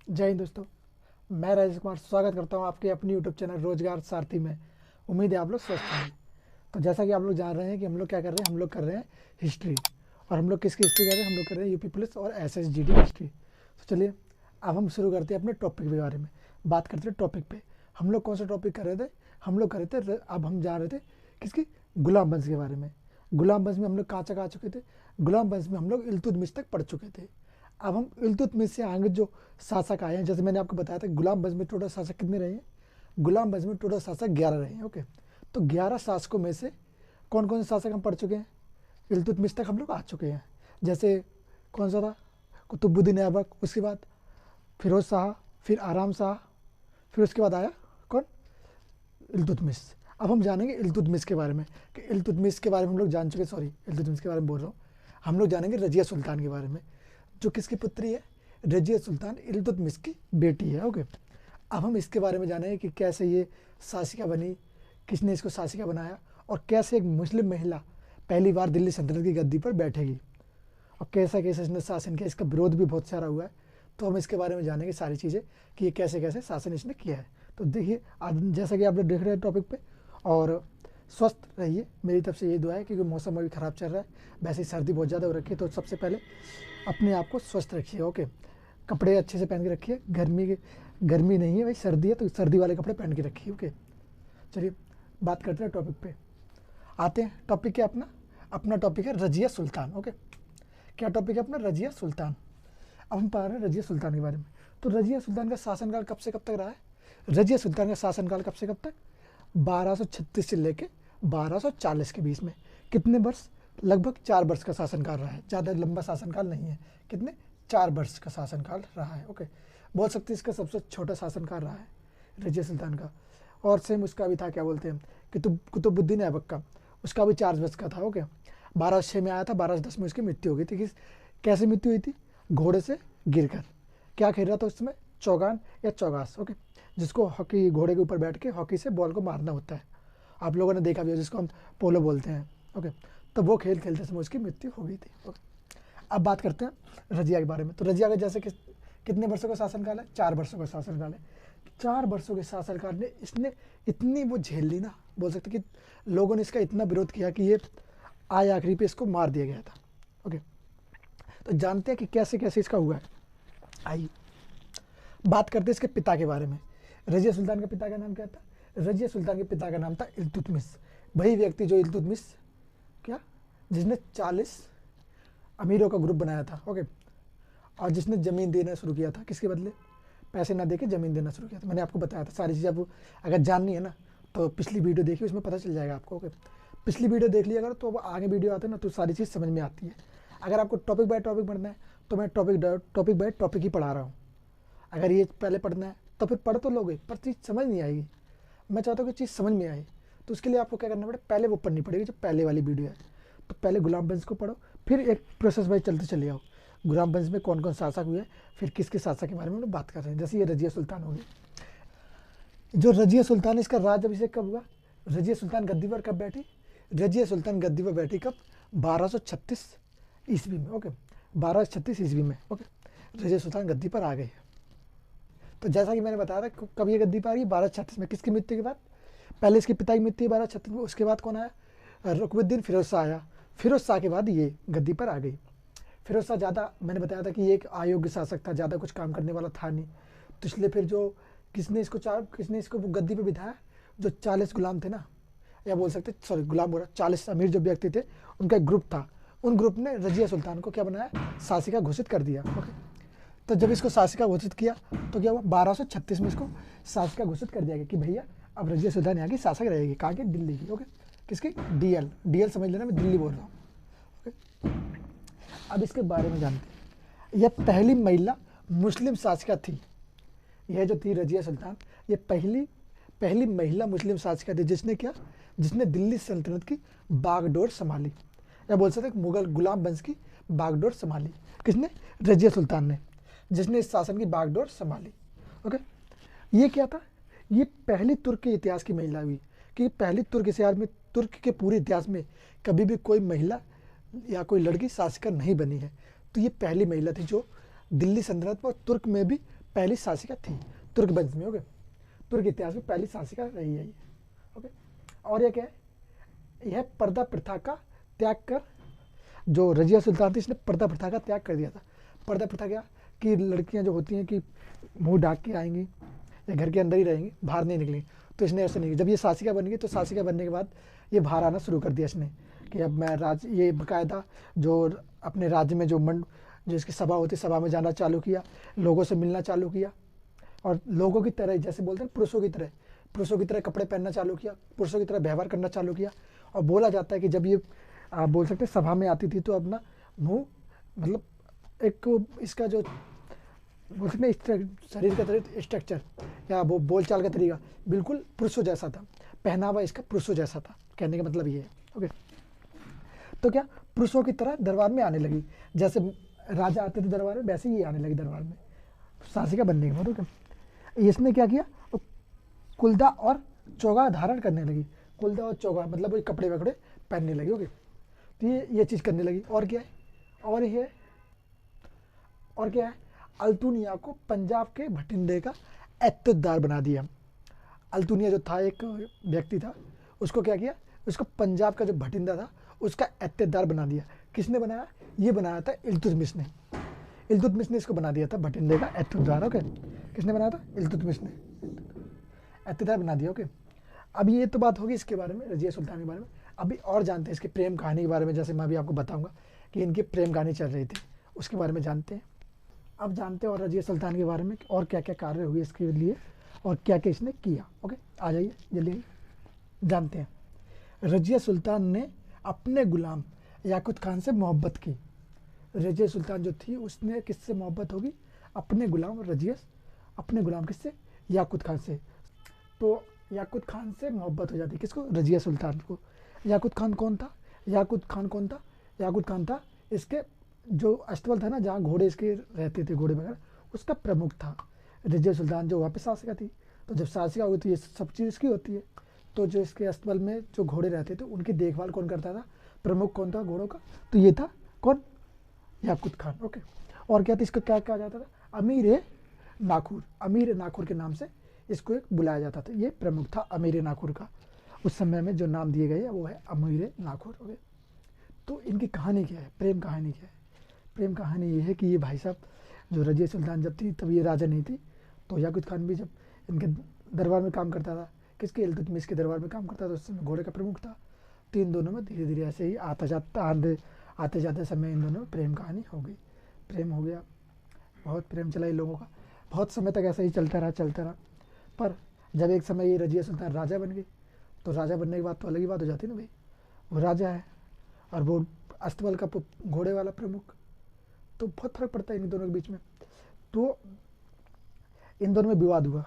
जय हिंद दोस्तों। मैं राजेश कुमार स्वागत करता हूं आपके अपनी यूट्यूब चैनल रोजगार सारथी में। उम्मीद है आप लोग स्वस्थ होंगे। तो जैसा कि आप लोग जान रहे हैं कि हम लोग क्या कर रहे हैं, हम लोग कर रहे हैं हिस्ट्री। और हम लोग किसकी हिस्ट्री कर रहे हैं, हम लोग कर रहे हैं यूपी पुलिस और एसएसजीडी हिस्ट्री। तो चलिए अब हम शुरू करते हैं अपने टॉपिक के बारे में। बात करते हैं टॉपिक पे। हम लोग कौन सा टॉपिक कर रहे थे, हम लोग कर रहे थे अब हम जा रहे थे किसकी, गुलाम वंश के बारे में। गुलाम वंश में हम लोग कहाँ तक आ चुके थे, गुलाम वंश में हम लोग इल्तुतमिश तक पढ़ चुके थे। अब हम इल्तुतमिश से आगे जो शासक आए हैं, जैसे मैंने आपको बताया था गुलाम वंश में टोटल शासक कितने रहे हैं, गुलाम वंश में टोटल शासक 11 रहे हैं। ओके, तो 11 शासकों में से कौन कौन से शासक हम पढ़ चुके हैं, इल्तुतमिश तक हम लोग आ चुके हैं। जैसे कौन सा था, कुतुबुद्दीन ऐबक, उसके बाद फिरोज शाह, फिर आराम शाह, फिर उसके बाद आया कौन, इल्तुतमिश। अब हम जानेंगे इल्तुतमिश के बारे में कि इल्तुतमिश के बारे में हम लोग जान चुके, सॉरी इल्तुतमिश के बारे में बोल रहा हूँ। हम लोग जानेंगे रजिया सुल्तान के बारे में, जो किसकी पुत्री है, रजिया सुल्तान इल्तुतमिश की बेटी है। ओके, अब हम इसके बारे में जानेंगे कि कैसे ये शासिका बनी, किसने इसको शासिका बनाया, और कैसे एक मुस्लिम महिला पहली बार दिल्ली सल्तनत की गद्दी पर बैठेगी, और कैसा कैसे इसने शासन किया, इसका विरोध भी बहुत सारा हुआ है। तो हम इसके बारे में जानेंगे सारी चीज़ें कि ये कैसे कैसे शासन इसने किया है। तो देखिए आज जैसा कि आप लोग देख रहे हैं टॉपिक पे, और स्वस्थ रहिए, मेरी तरफ से ये दुआ है क्योंकि मौसम अभी ख़राब चल रहा है, वैसे ही सर्दी बहुत ज़्यादा हो रखी है। तो सबसे पहले अपने आप को स्वस्थ रखिए। ओके, कपड़े अच्छे से पहन के रखिए, गर्मी नहीं है भाई, सर्दी है तो सर्दी वाले कपड़े पहन के रखिए। ओके, चलिए बात करते हैं टॉपिक पे। आते हैं टॉपिक क्या, अपना अपना टॉपिक है रजिया सुल्तान। ओके, क्या टॉपिक है अपना, रजिया सुल्तान। अब हम पढ़ रहे हैं रजिया सुल्तान के बारे में। तो रजिया सुल्तान का शासनकाल कब से कब तक रहा है, रजिया सुल्तान का शासनकाल कब से कब तक, 1236 से लेके 1240 के बीच में। कितने वर्ष, लगभग 4 वर्ष का शासनकाल रहा है, ज़्यादा लंबा शासनकाल नहीं है। कितने, 4 वर्ष का शासनकाल रहा है। ओके, बोल सकते हैं इसका सबसे छोटा शासनकाल रहा है रजिया सुल्तान का। और सेम उसका भी था, क्या बोलते हैं, कुतुबुद्दीन ऐबक का, उसका भी 4 वर्ष का था। ओके, 1206 में आया था, 1210 में उसकी मृत्यु हो गई थी। कैसे मृत्यु हुई थी, घोड़े से गिरकर। क्या खेल रहा था उसमें, चौगान या चौगास। ओके, जिसको हॉकी, घोड़े के ऊपर बैठ के हॉकी से बॉल को मारना होता है, आप लोगों ने देखा भी है, जिसको हम पोलो बोलते हैं। ओके, तो वो खेल खेलते समय उसकी मृत्यु हो गई थी। ओके, अब बात करते हैं रजिया के बारे में। तो रजिया का जैसे कि कितने वर्षों का शासनकाल है, 4 वर्षों का शासनकाल है। 4 वर्षों के शासनकाल में इसने इतनी वो झेल ली ना, बोल सकते कि लोगों ने इसका इतना विरोध किया कि ये आय आखिरी पे इसको मार दिया गया था। ओके, तो जानते हैं कि कैसे कैसे इसका हुआ है। आइए बात करते हैं इसके पिता के बारे में। रजिया सुल्तान के पिता का नाम क्या था, रजिया सुल्तान के पिता का नाम था इल्तुतमिश। वही व्यक्ति जो इल्तुतमिश क्या, जिसने 40 अमीरों का ग्रुप बनाया था। ओके, और जिसने ज़मीन देना शुरू किया था, किसके बदले, पैसे ना देके ज़मीन देना शुरू किया था। मैंने आपको बताया था सारी चीज़ें, आपको अगर जाननी है ना तो पिछली वीडियो देखिए, उसमें पता चल जाएगा आपको। ओके, पिछली वीडियो देख लिया अगर, तो अब आगे वीडियो आते हैं ना तो सारी चीज़ समझ में आती है। अगर आपको टॉपिक बाय टॉपिक पढ़ना है तो मैं टॉपिक बाय टॉपिक ही पढ़ा रहा हूँ। अगर ये पहले पढ़ना है तो फिर पढ़ तो लोगे पर चीज़ समझ नहीं आएगी। मैं चाहता हूँ कि चीज़ समझ में आए, तो उसके लिए आपको क्या करना पड़े, पहले वो पढ़नी पड़ेगी जो पहले वाली वीडियो है। तो पहले गुलाम वंश को पढ़ो, फिर एक प्रोसेस वाइज चलते चले आओ, गुलाम वंश में कौन कौन शासक हुए, फिर किसके शासक के बारे में हम लोग बात कर रहे हैं। जैसे ये रजिया सुल्तान होगी, जो रजिया सुल्तान, इसका राज अभिषेक कब हुआ, रजिया सुल्तान गद्दी पर कब बैठी, रजिया सुल्तान गद्दी पर बैठी कब, 1236 ईस्वी में। ओके, 1236 ईस्वी में। ओके, रजिया सुल्तान गद्दी पर आ गए। तो जैसा कि मैंने बताया था कब ये गद्दी पर आ गई, 1236 में। किसकी मृत्यु के बाद, पहले इसके पिता की मृत्यु 1236 में, उसके बाद कौन आया, रुकनुद्दीन फिरोज शाह आया। फिरोज शाह के बाद ये गद्दी पर आ गई। फिरोज शाह ज़्यादा, मैंने बताया था कि ये एक अयोग्य शासक था, ज़्यादा कुछ काम करने वाला था नहीं। तो इसलिए फिर जो किसने इसको गद्दी पे बिठाया, जो 40 गुलाम थे ना, या बोल सकते, सॉरी गुलाम बोला, 40 अमीर जो व्यक्ति थे, उनका एक ग्रुप था। उन ग्रुप ने रजिया सुल्तान को क्या बनाया, शासिका घोषित कर दिया। ओके, तो जब इसको शासिका घोषित किया तो क्या हुआ, 1236 में इसको शासिका घोषित कर दिया गया कि भैया अब रजिया सुल्तान यहाँ की शासक रहेगी। कहाँ की, दिल्ली की। ओके, किसकी, डीएल समझ लेना, मैं दिल्ली बोल रहा हूँ। ओके, अब इसके बारे में जानते हैं। यह पहली महिला मुस्लिम शासिका थी। यह जो थी रजिया सुल्तान, ये पहली महिला मुस्लिम शासिका थी जिसने क्या, जिसने दिल्ली सल्तनत की बागडोर संभाली, या बोल सकते मुगल गुलाम वंश की बागडोर संभाली। किसने, रजिया सुल्तान ने, जिसने इस शासन की बागडोर संभाली। ओके, ये क्या था, ये पहली तुर्क के इतिहास की महिला हुई कि पहली तुर्क इतिहास में, तुर्क के पूरे इतिहास में कभी भी कोई महिला या कोई लड़की शासिका नहीं बनी है। तो ये पहली महिला थी जो दिल्ली सल्तनत और तुर्क में भी पहली शासिका थी तुर्क वंश में। ओके, तुर्क इतिहास में पहली शासिका रही है ये। ओके, और ये क्या है, यह पर्दा प्रथा का त्याग कर, जो रजिया सुल्तान थी इसने पर्दा प्रथा का त्याग कर दिया था। पर्दा प्रथा क्या, कि लड़कियां जो होती हैं कि मुंह ढाक के आएंगी या घर के अंदर ही रहेंगी, बाहर नहीं निकलेंगी। तो इसने ऐसे नहीं, जब ये शासिका बन गई तो शासिका बनने के बाद ये बाहर आना शुरू कर दिया इसने, कि अब मैं ये बाकायदा जो अपने राज्य में जो इसकी सभा होती, सभा में जाना चालू किया, लोगों से मिलना चालू किया, और लोगों की तरह, जैसे बोलते हैं पुरुषों की तरह कपड़े पहनना चालू किया, पुरुषों की तरह व्यवहार करना चालू किया। और बोला जाता है कि जब ये आप बोल सकते हैं सभा में आती थी तो अपना मुंह, मतलब एक इसका जो बोल सकते हैं शरीर का स्ट्रक्चर या वो बोलचाल का तरीका बिल्कुल पुरुषों जैसा था, पहनावा इसका पुरुषों जैसा था, कहने का मतलब ये है। ओके, तो क्या पुरुषों की तरह दरबार में आने लगी, जैसे राजा आते थे दरबार में वैसे ही आने लगी दरबार में शासिका बनने के बाद। ओके, इसने क्या किया, कुल्दा और चोगा धारण करने लगी। कुल्दा और चोगा मतलब वही कपड़े वकड़े पहनने लगी। ओके, तो ये चीज़ करने लगी। और क्या है, और क्या है, अल्तुनिया को पंजाब के भटिंडे का एतदार बना दिया। अल्तुनिया जो था एक व्यक्ति था, उसको क्या किया, उसको पंजाब का जो भटिंडा था उसका एतदार बना दिया। किसने बनाया, ये बनाया था इल्तुतमिश ने। इल्तुतमिश ने इसको बना दिया था भटिंडे का एतदार। ओके, किसने बनाया था, इल्तुतमिश ने एतदार बना दिया। ओके, अब ये तो बात होगी इसके बारे में, रजिया सुल्तान के बारे में। अभी और जानते हैं इसकी प्रेम कहानी के बारे में, जैसे मैं अभी आपको बताऊंगा कि इनकी प्रेम कहानी चल रही थी, उसके बारे में जानते हैं। अब जानते हैं और रजिया सुल्तान के बारे में और क्या क्या कार्य हुए इसके लिए और क्या क्या इसने किया। ओके, आ जाइए जल्दी जानते हैं। रजिया सुल्तान ने अपने गुलाम याकुत खान से मोहब्बत की। रजिया सुल्तान जो थी उसने किससे मोहब्बत होगी, अपने गुलाम रजिया, अपने गुलाम किससे, याकुत खान से। तो याकुत खान से मोहब्बत हो जाती, किसको, रजिया सुल्तान को। याकुत खान कौन था, याकुत खान था इसके जो अस्तबल था ना, जहाँ घोड़े इसके रहते थे, घोड़े वगैरह, उसका प्रमुख था। रजिया सुल्तान जो वहाँ पे शासिका थी, तो जब शासिका होती है सब चीज़ इसकी होती है। तो जो इसके अस्तबल में जो घोड़े रहते थे उनकी देखभाल कौन करता था, प्रमुख कौन था घोड़ों का, तो ये था कौन, याकुत खान। ओके, और क्या था, इसको क्या कहा जाता था, अमीर नाखुर के नाम से इसको एक बुलाया जाता था। ये प्रमुख था अमीर नाखुर का, उस समय में जो नाम दिए गए वो है अमीर नाखुर। ओके, तो इनकी कहानी क्या है, प्रेम कहानी क्या है। प्रेम कहानी ये है कि ये भाई साहब जो रजिया सुल्तान जब थी तब ये राजा नहीं थी, तो याकुत खान भी जब इनके दरबार में काम करता था, किसके, इल्तुतमिश के दरबार में काम करता था, उस समय घोड़े का प्रमुख था। तो इन दोनों में धीरे धीरे ऐसे ही आते जाते समय इन दोनों में प्रेम कहानी हो गई, प्रेम हो गया, बहुत प्रेम चला इन लोगों का, बहुत समय तक ऐसा ही चलता रहा। पर जब एक समय ये रजिया सुल्तान राजा बन गई, तो राजा बनने के बाद तो अलग ही बात हो जाती है ना भाई, वो राजा है और वो अस्तबल का घोड़े वाला प्रमुख, तो बहुत फर्क पड़ता है इन दोनों के बीच में। तो इन दोनों में विवाद हुआ,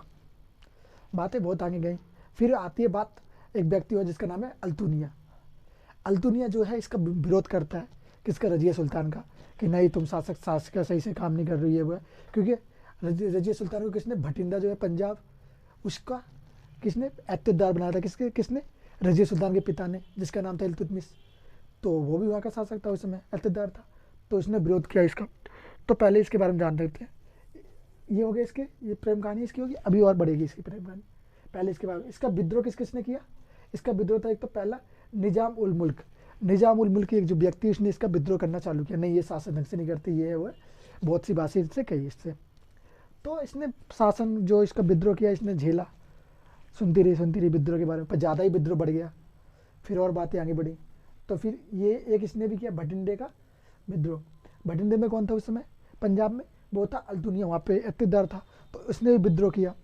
बातें बहुत आगे गई। फिर आती है बात, एक व्यक्ति हुआ जिसका नाम है अल्तुनिया जो है इसका विरोध करता है, किसका, रजिया सुल्तान का, कि नहीं तुम शासक सही से काम नहीं कर रही है वो है। क्योंकि रजिया सुल्तान को किसने, भटिंडा जो है पंजाब, उसका किसने एतदार बनाया था, किसने, रजिया सुल्तान के पिता ने, जिसका नाम था इल्तुतमिश। तो वो भी वहाँ का शासक था, उस समय एतदार था, तो उसने विरोध किया इसका। तो पहले इसके बारे में जान लेते हैं। ये हो गया इसके, ये प्रेम कहानी इसकी होगी, अभी और बढ़ेगी इसकी प्रेम कहानी। पहले इसके बारे में, इसका विद्रोह किसने किया, इसका विद्रोह था एक तो पहला निजाम उल मुल्क एक जो व्यक्ति, उसने इसका विद्रोह करना चालू किया, नहीं ये शासन ढंग से नहीं करती, ये है वो है, बहुत सी बातें इससे कही इससे। तो इसने शासन जो इसका विद्रोह किया इसने झेला, सुनती रही विद्रोह के बारे में, पर ज़्यादा ही विद्रोह बढ़ गया, फिर और बातें आगे बढ़ी। तो फिर ये एक इसने भी किया भटिंडे का विद्रोह। भटिंडे में कौन था उस समय पंजाब में, वो था अल्तुनिया, वहाँ पे इत्तेदार था, तो इसने भी विद्रोह किया।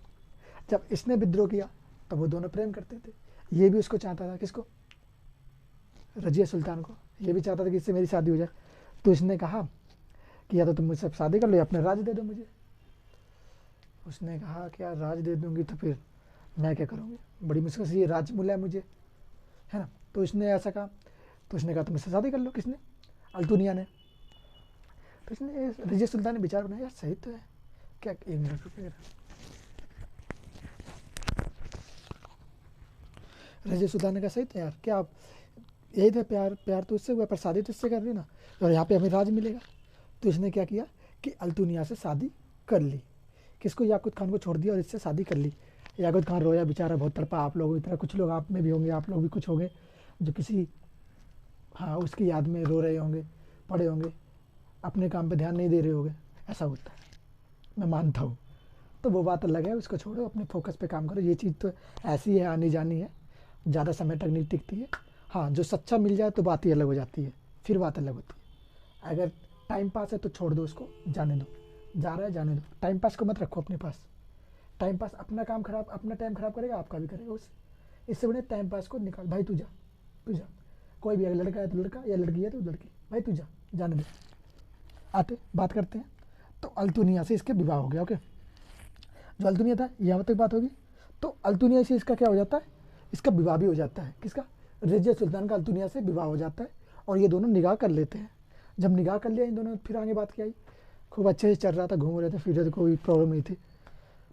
जब इसने विद्रोह किया तब वो दोनों प्रेम करते थे, ये भी उसको चाहता था, किसको, रजिया सुल्तान को, ये भी चाहता था कि इससे मेरी शादी हो जाए। तो इसने कहा कि या तो तुम मुझसे शादी कर लो या अपना राज दे दो मुझे। उसने कहा कि यार राज दे दूंगी तो फिर मैं क्या करूँगी, बड़ी मुश्किल से ये राज मिला है मुझे, है ना। तो इसने ऐसा कहा, तो उसने कहा तुम मुझसे शादी कर लो, किसने, अल्तुनिया ने। तो इसने, रजिया सुल्तान ने विचार बनाया, यार सही तो है, क्या, एक मिनट रुकिएगा, रजिया सुल्तान ने कहा सही तो यार, क्या आप यही था, प्यार तो इससे हुआ, पर शादी तो इससे कर रही ना, और यहाँ पे हमें राज मिलेगा। तो इसने क्या किया कि अल्तुनिया से शादी कर ली, किसको, याकूत खान को छोड़ दिया और इससे शादी कर ली। याकूत खान रोया बेचारा, बहुत तड़पा। आप लोगों की तरह कुछ लोग आप में भी होंगे, आप लोग भी कुछ होंगे जो किसी, हाँ, उसकी याद में रो रहे होंगे, पड़े होंगे, अपने काम पे ध्यान नहीं दे रहे होंगे। ऐसा होता है, मैं मानता हूँ। तो वो बात अलग है, उसको छोड़ो, अपने फोकस पे काम करो। ये चीज़ तो ऐसी है, आनी जानी है, ज़्यादा समय तक नहीं टिकती है। हाँ, जो सच्चा मिल जाए तो बात ही अलग हो जाती है, फिर बात अलग होती है। अगर टाइम पास है तो छोड़ दो उसको, जाने दो, जा रहा है जाने दो। टाइम पास को मत रखो अपने पास। टाइम पास अपना काम खराब, अपना टाइम खराब करेगा, आपका भी करेगा उससे। इससे बड़े टाइम पास को निकाल, भाई तू जा, तू जा। कोई भी, अगर लड़का है तो लड़का, या लड़की है तो लड़की, भाई तू जा, जाने दे। आते बात करते हैं। तो अल्तुनिया से इसके विवाह हो गया। ओके, जो अल्तुनिया था, यहाँ तक बात होगी। तो अल्तुनिया से इसका क्या हो जाता है, इसका विवाह भी हो जाता है। किसका, रजिया सुल्तान का अल्तुनिया से विवाह हो जाता है। और ये दोनों निगाह कर लेते हैं। जब निगाह कर लिया इन दोनों, फिर आगे बात क्या आई, खूब अच्छे से चल रहा था, घूम रहे थे, फिर रहे थे, कोई प्रॉब्लम नहीं थी।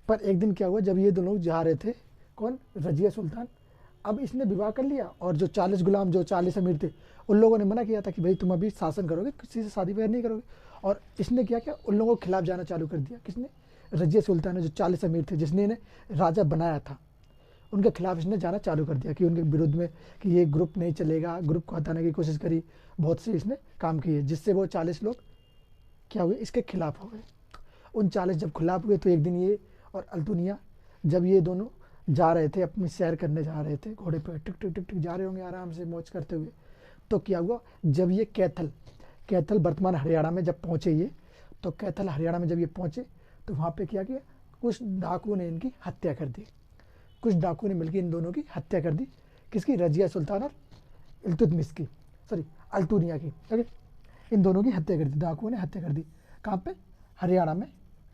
पर एक दिन क्या हुआ, जब ये दोनों जा रहे थे, कौन, रजिया सुल्तान, अब इसने विवाह कर लिया। और जो 40 गुलाम, जो 40 अमीर थे, उन लोगों ने मना किया था कि भाई तुम अभी शासन करोगे, किसी से शादी वगैरह नहीं करोगे। और इसने क्या किया, उन लोगों के खिलाफ जाना चालू कर दिया। किसने, रजिया सुल्तान ने, जो 40 अमीर थे, जिसने इन्हें राजा बनाया था, उनके खिलाफ इसने जाना चालू कर दिया, कि उनके विरुद्ध में, कि ये ग्रुप नहीं चलेगा। ग्रुप को हटाने की कोशिश करी, बहुत से इसने काम किए, जिससे वो 40 लोग क्या हुए, इसके खिलाफ हो गए। उन 40 जब खिलाफ हुए, तो एक दिन ये और अल्तुनिया, जब ये दोनों जा रहे थे, अपनी सैर करने जा रहे थे, घोड़े पर टिक टिक टिक टिक जा रहे होंगे आराम से मौज करते हुए। तो क्या हुआ, जब ये कैथल, कैथल वर्तमान हरियाणा में जब पहुँचे ये, तो कैथल हरियाणा में जब ये पहुँचे, तो वहाँ पे क्या किया, कुछ डाकुओं ने इनकी हत्या कर दी। कुछ डाकुओं ने मिलकर इन दोनों की हत्या कर दी। किसकी, रजिया सुल्तान और इल्तुतमिश की, सॉरी, अल्तुनिया की। ओके, इन दोनों की हत्या कर दी, डाकुओं ने हत्या कर दी। कहाँ पे, हरियाणा में,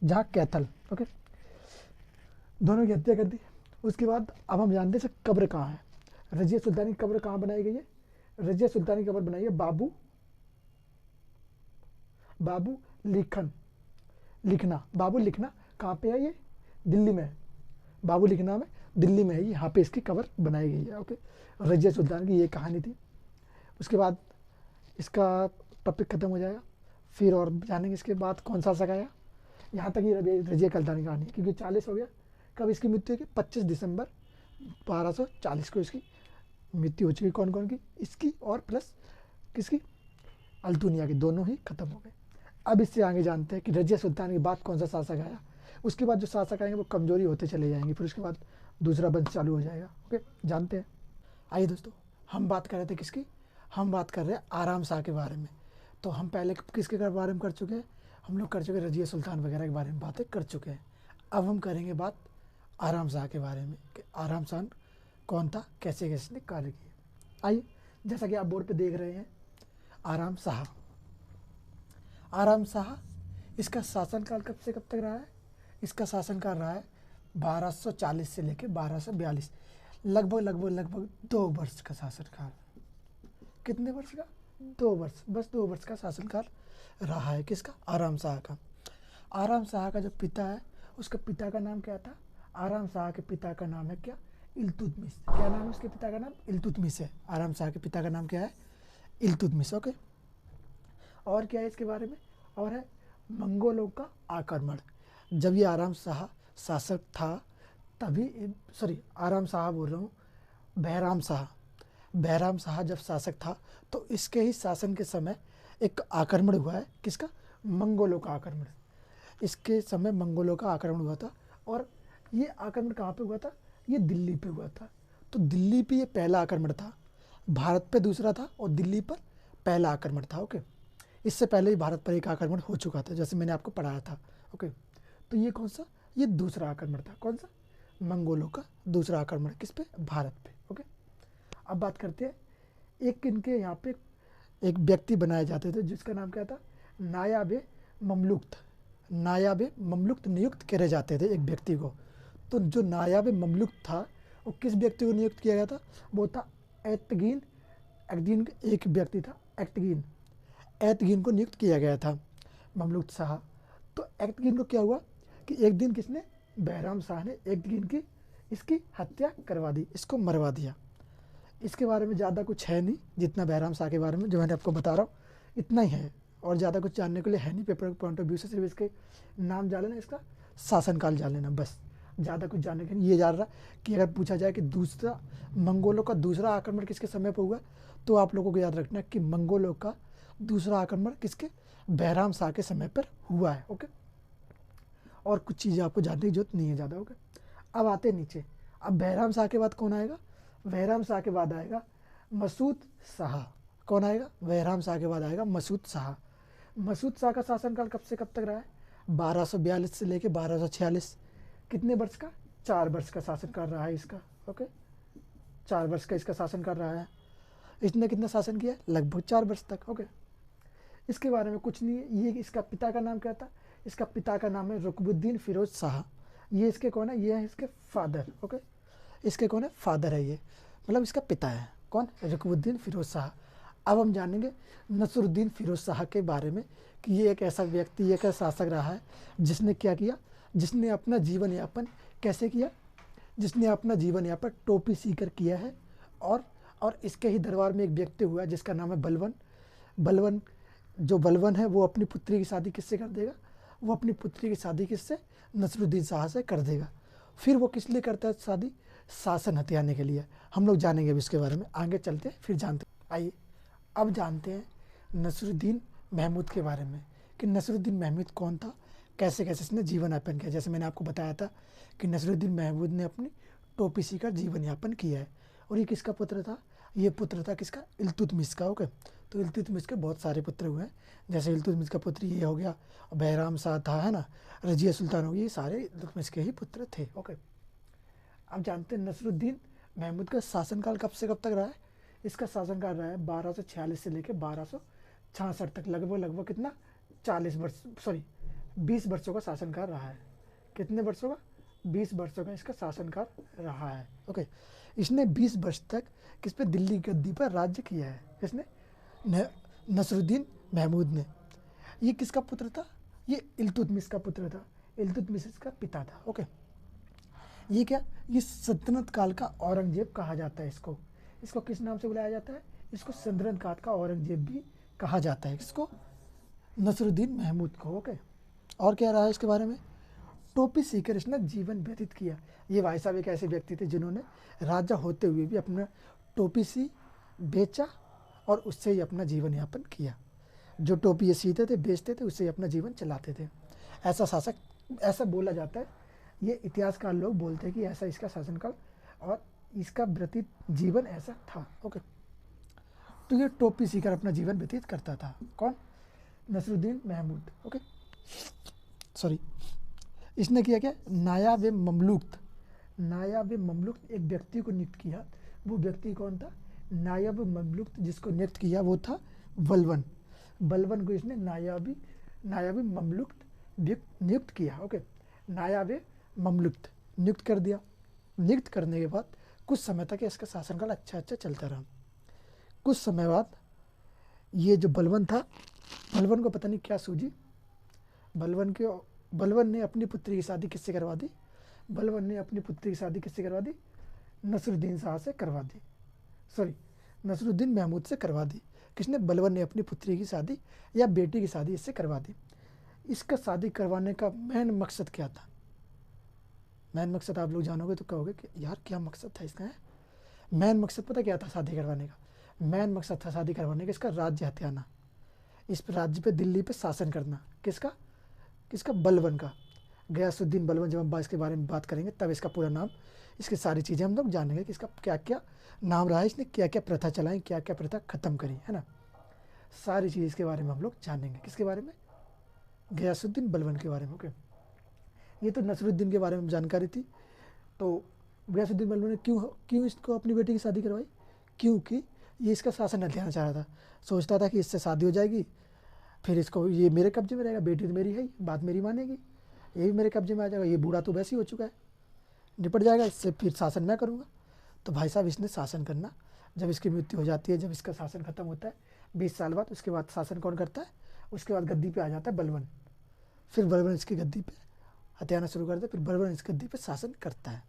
जहाँ कैथल। ओके, दोनों की हत्या कर दी। उसके बाद अब हम जानते हैं कब्र कहाँ है। रजिया सुल्तान की कब्र कहाँ बनाई गई है, रजिया सुल्तान की कब्र बनाई है बाबू, बाबू लिखन, लिखना, बाबू लिखना। कहाँ पे है ये, दिल्ली में है। बाबू लिखना में, दिल्ली में है, यहाँ पे इसकी कब्र बनाई गई है। ओके, रजिया सुल्तान की ये कहानी थी। उसके बाद इसका टॉपिक खत्म हो जाएगा, फिर और जानेंगे इसके बाद कौन सा सगाया। यहाँ तक ही रजिया सुल्तान की कहानी, क्योंकि 40 हो गया। कब इसकी मृत्यु हुई, 25 दिसंबर 1240 को इसकी मृत्यु हो चुकी। कौन कौन की, इसकी और प्लस किसकी, अल्तुनिया की, दोनों ही खत्म हो गए। अब इससे आगे जानते हैं कि रजिया सुल्तान के बाद कौन सा शासक आया। उसके बाद जो शासक आएंगे वो कमजोरी होते चले जाएंगे, फिर उसके बाद दूसरा वंश चालू हो जाएगा। ओके, जानते हैं। आइए दोस्तों, हम बात कर रहे थे किसकी, हम बात कर रहे हैं आराम शाह के बारे में। तो हम पहले किसके बारे में कर चुके हैं, हम लोग कर चुके हैं, रजिया सुल्तान वगैरह के बारे में बातें कर चुके हैं। अब हम करेंगे बात आराम शाह के बारे में, कि आराम शाह कौन था, कैसे कैसे ने कार्य किए। आइए, जैसा कि आप बोर्ड पे देख रहे हैं, आराम शाह, आराम शाह, इसका शासनकाल कब से कब तक रहा है, इसका शासनकाल रहा है 1240 से लेकर 1242, लगभग 2 वर्ष का शासनकाल। कितने वर्ष का, 2 वर्ष, बस 2 वर्ष का शासनकाल रहा है किसका, आराम शाह का। आराम शाह का जो पिता है, उसका पिता का नाम क्या था, आराम शाह के पिता का नाम है क्या, इल्तुतमिश। क्या नाम है उसके पिता का नाम, इल्तुतमिश है। आराम शाह के पिता का नाम क्या है, इल्तुतमिश। ओके, और क्या है इसके बारे में, और है मंगोलों का आक्रमण। जब ये आराम शाह शासक था तभी, सॉरी, आराम शाह बोल रहा हूँ, बहराम शाह, बहराम शाह जब शासक था तो इसके ही शासन के समय एक आक्रमण हुआ है। किसका, मंगोलों का आक्रमण। इसके समय मंगोलों का आक्रमण हुआ था। और ये आक्रमण कहाँ पे हुआ था, ये दिल्ली पे हुआ था। तो दिल्ली पे ये पहला आक्रमण था, भारत पे दूसरा था, और दिल्ली पर पहला आक्रमण था। ओके, इससे पहले ही भारत पर एक आक्रमण हो चुका था, जैसे मैंने आपको पढ़ाया था। ओके, तो ये कौन सा, ये दूसरा आक्रमण था। कौन सा, मंगोलों का दूसरा आक्रमण, किस पे, भारत पे। ओके, अब बात करते हैं, एक इनके यहाँ पे एक व्यक्ति बनाए जाते थे, जिसका नाम क्या था, नायाब ममलुक। नायाब ममलुक नियुक्त करे जाते थे एक व्यक्ति को। तो जो नायाब ममलुक था, वो किस व्यक्ति को नियुक्त किया गया था, वो था एतगीन। एक्दीन एक व्यक्ति था, एक्तगीन, एतगीन को नियुक्त किया गया था ममलुक शाह। तो एतगीन को क्या हुआ कि एक दिन किसने, बहराम शाह ने एतगीन की, इसकी हत्या करवा दी, इसको मरवा दिया। इसके बारे में ज़्यादा कुछ है नहीं, जितना बहराम शाह के बारे में जो मैंने आपको बता रहा हूँ इतना ही है, और ज़्यादा कुछ जानने के लिए है नहीं। पेपर पॉइंट ऑफ व्यू से सिर्फ इसके नाम जान लेना इसका, शासनकाल जान लेना बस, ज़्यादा कुछ जानने के नहीं। ये जान रहा कि अगर पूछा जाए कि दूसरा मंगोलों का दूसरा आक्रमण किसके समय पर हुआ, तो आप लोगों को याद रखना कि मंगोलों का दूसरा आक्रमण किसके, बहराम शाह के समय पर हुआ है। ओके, और कुछ चीज़ें आपको जानने की जरूरत नहीं है ज़्यादा। ओके, अब आते हैं नीचे। अब बहराम शाह के बाद कौन आएगा, बहराम शाह के बाद आएगा मसूद शाह। कौन आएगा, बहराम शाह के बाद आएगा मसूद शाह। मसूद शाह का शासनकाल कब से कब तक रहा है, 1242 से लेके 1246। कितने वर्ष का, 4 वर्ष का शासनकाल रहा है इसका। ओके, 4 वर्ष का इसका शासनकाल रहा है। इसने कितना शासन किया, लगभग 4 वर्ष तक। ओके, इसके बारे में कुछ नहीं है। ये इसका पिता का नाम क्या था, इसका पिता का नाम है रुकबुद्दीन फिरोज शाह। ये इसके कौन है, ये है इसके फादर। ओके, इसके कौन है, फादर है ये, मतलब इसका पिता है कौन, रुकबुद्दीन फिरोज शाह। अब हम जानेंगे नसरुद्दीन फिरोज शाह के बारे में कि ये एक ऐसा व्यक्ति, एक ऐसा शासक रहा है जिसने क्या किया, जिसने अपना जीवन यापन कैसे किया, जिसने अपना जीवन यापन टोपी सीकर किया है। और इसके ही दरबार में एक व्यक्ति हुआ है जिसका नाम है बलवन। बलवन, जो बलवन है वो अपनी पुत्री की शादी किससे कर देगा, वो अपनी पुत्री की शादी किससे, नसरुद्दीन शाह से कर देगा। फिर वो किस लिए करता है शादी, शासन हथियाने के लिए। हम लोग जानेंगे अब इसके बारे में, आगे चलते हैं फिर जानते हैं। आइए अब जानते हैं नसरुद्दीन महमूद के बारे में कि नसरुद्दीन महमूद कौन था, कैसे कैसे इसने जीवन यापन किया। जैसे मैंने आपको बताया था कि नसरुद्दीन महमूद ने अपनी टोपी सीकर जीवन यापन किया है। और ये किसका पुत्र था, ये पुत्र था किसका, इल्तुतमिश का। ओके, तो इल्तुतमिश के बहुत सारे पुत्र हुए हैं, जैसे इल्तुतमिश का पुत्र ये हो गया, बहराम शाह था, है ना, रजिया सुल्तान हो गई, ये सारे इल्तुतमिश के ही पुत्र थे। ओके, अब जानते हैं नसरुद्दीन महमूद का शासनकाल कब से कब तक रहा है। इसका शासनकाल रहा है 1246 से लेकर 1266 तक, लगभग कितना, 40 वर्ष, सॉरी 20 वर्षों का शासनकाल रहा है। कितने वर्षों का, 20 वर्षों का इसका शासनकाल रहा है। ओके, इसने 20 वर्ष तक किस पे, दिल्ली गद्दी पर राज्य किया है। किसने, नसरुद्दीन महमूद ने। ये किसका पुत्र था, ये इल्तुतमिश का पुत्र था, इल्तुतमिश इसका पिता था। ओके, ये क्या, ये सल्तनत काल का औरंगजेब कहा जाता है इसको। इसको किस नाम से बुलाया जाता है, इसको सल्तनत काल का औरंगजेब भी कहा जाता है, इसको नसरुद्दीन महमूद को। ओके, और क्या रहा है इसके बारे में, टोपी सीकर इसने जीवन व्यतीत किया। ये भाई साहब एक ऐसे व्यक्ति थे जिन्होंने राजा होते हुए भी अपना टोपी सी बेचा और उससे ही अपना जीवन यापन किया। जो टोपी ये सीते थे, बेचते थे, उससे ही अपना जीवन चलाते थे। ऐसा शासक, ऐसा बोला जाता है, ये इतिहासकार लोग बोलते हैं कि ऐसा इसका शासनकाल और इसका व्यतीत जीवन ऐसा था। ओके, तो ये टोपी सीकर अपना जीवन व्यतीत करता था, कौन, नसरुद्दीन महमूद। ओके, सॉरी, इसने किया क्या, नायाब ममलूक, नायाब ममलूक एक व्यक्ति को नियुक्त किया। वो व्यक्ति कौन था, नायब ममलूक जिसको नियुक्त किया वो था बलवन। बलवन को इसने नायाब ममलूक नियुक्त किया। ओके, नायाब ममलूक नियुक्त कर दिया। नियुक्त करने के बाद कुछ समय तक इसका शासनकाल अच्छा चलता रहा। कुछ समय बाद ये जो बलवन था, बलवन को पता नहीं क्या सूझी, बलवन ने अपनी पुत्री की शादी किससे करवा दी, बलवन ने अपनी पुत्री की शादी किससे करवा दी, नसरुद्दीन शाह से करवा दी, सॉरी नसरुद्दीन महमूद से करवा दी। किसने, बलवन ने अपनी पुत्री की शादी या बेटी की शादी इससे करवा दी। इसका शादी करवाने का मेन मकसद क्या था, मेन मकसद आप लोग जानोगे तो कहोगे कि यार क्या मकसद था इसका, है मेन मकसद पता क्या था शादी करवाने का, मेन मकसद था शादी करवाने का इसका राज्य हथियाना, इस राज्य पे, दिल्ली पे शासन करना। किसका, किसका, बलवन का, गयासुद्दीन बलवन। जब हम इसके बारे में बात करेंगे तब इसका पूरा नाम, इसकी सारी चीज़ें हम लोग जानेंगे कि इसका क्या क्या नाम रहा है, इसने क्या क्या प्रथा चलाई, क्या क्या प्रथा खत्म करी, है ना, सारी चीज़ इसके बारे में हम लोग जानेंगे। किसके बारे में, गयासुद्दीन बलवन के बारे में। ओके, ये तो नसरुद्दीन के बारे में जानकारी थी। तो गयासुद्दीन बलवन ने क्यों इसको अपनी बेटी की शादी करवाई, क्योंकि ये इसका शासन हथियाना चाह रहा था। सोचता था कि इससे शादी हो जाएगी, फिर इसको, ये मेरे कब्जे में रहेगा, बेटी तो मेरी है ही, बात मेरी मानेगी, ये भी मेरे कब्जे में आ जाएगा, ये बूढ़ा तो वैसे ही हो चुका है, निपट जाएगा इससे, फिर शासन मैं करूँगा। तो भाई साहब इसने शासन करना, जब इसकी मृत्यु हो जाती है, जब इसका शासन खत्म होता है 20 साल बाद, उसके बाद शासन कौन करता है, उसके बाद गद्दी पे आ जाता है बलवन। फिर बलवन इसकी गद्दी पे हथियाना शुरू करता है, फिर बलवन इस गद्दी पे शासन करता है।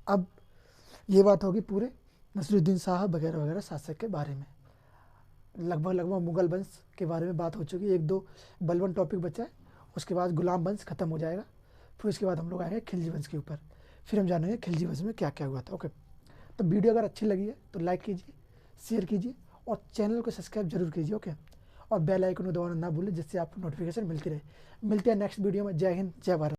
अब ये बात होगी पूरे नसरुद्दीन शाह वगैरह वगैरह शासक के बारे में। लगभग मुगल वंश के बारे में बात हो चुकी है, 1-2 बलवन टॉपिक बचा है, उसके बाद गुलाम वंश खत्म हो जाएगा, फिर उसके बाद हम लोग आएंगे खिलजी वंश के ऊपर, फिर हम जानेंगे खिलजी वंश में क्या क्या हुआ था। ओके, तो वीडियो अगर अच्छी लगी है तो लाइक कीजिए, शेयर कीजिए और चैनल को सब्सक्राइब जरूर कीजिए। ओके, और बेल आइकन को दबाना ना भूलें जिससे आपको नोटिफिकेशन मिलती रहे। मिलते हैं नेक्स्ट वीडियो में। जय हिंद, जय भारत।